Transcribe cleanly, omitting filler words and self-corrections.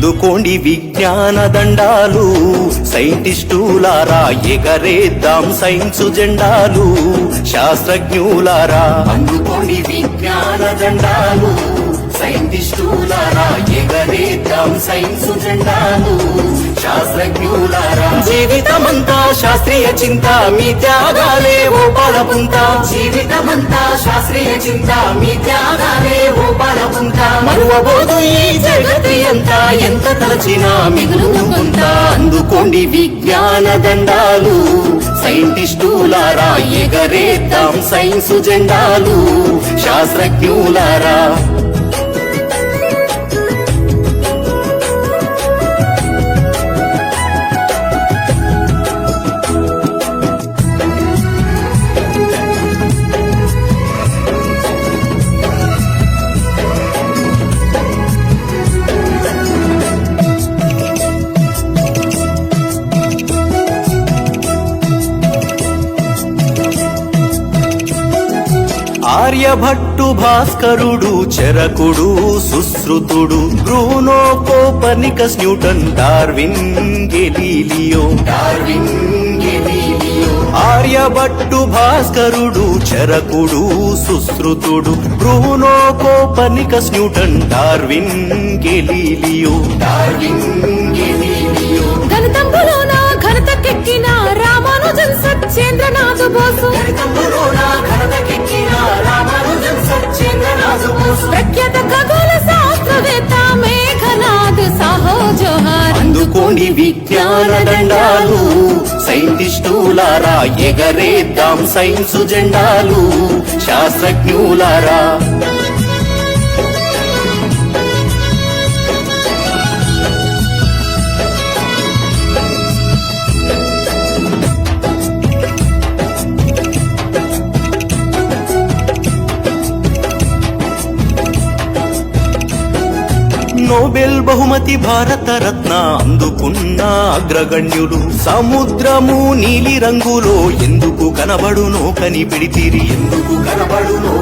అందుకోండి విజ్ఞాన దండాలు, సైంటిస్టులారా ఎగరేద్దాం సైన్సు జెండాలు, శాస్త్రజ్ఞులారా అందుకోండి విజ్ఞాన దండాలు, సైంటిస్టులారా ఎగరేద్దాం సైన్సు జెండాలు, శాస్త్రజ్ఞులారా. జీవితమంతా శాస్త్రీయ చింత మీ త్యాగాలే ఓ పాలపుంత, జీవితమంతా శాస్త్రీయ చింత మీ త్యాగాలే ఓ పాలపుంత. మరువబోదు ఈ జగతి అంతా ఎంత తలచినా మిగులుకుంటా. అందుకోండి విజ్ఞాన దండాలు, సైంటిస్టులారా ఎగరేద్దాం సైన్సు జెండాలు, శాస్త్రజ్ఞులారా. ఆర్యభట్టు భాస్కరుడు చరకుడు సుశ్రుతుడు, Bruno Copernicus Newton Darwin Galileo, Darwin Galileo. Aryabhatta భాస్కరుడు చరకుడు సుశ్రుతుడు, Bruno Copernicus Newton Darwin Galileo, Darwin Galileo. గణితంబులోన ఘనతకెక్కిన రామానుజన్ సత్యేంద్రనాథ్ బోసు, గణితంబులోన ఘనతకెక్కిన రామానుజన్ సత్యేంద్రనాథ్ బోసు. ప్రఖ్యాత ఖగోళ శాస్త్రవేత్త మేఘనాథ్ సాహో జోహార్. అందుకోండి విజ్ఞాన దండాలు, సైంటిస్టులారా ఎగరేద్దాం సైన్సు జెండాలు, శాస్త్రజ్ఞులారా. నోబెల్ బహుమతి భారత రత్న అందుకున్న అగ్రగణ్యులు, సముద్రము నీలి రంగులో ఎందుకు కనబడునో కనిపెడితిరి, ఎందుకు కనబడునో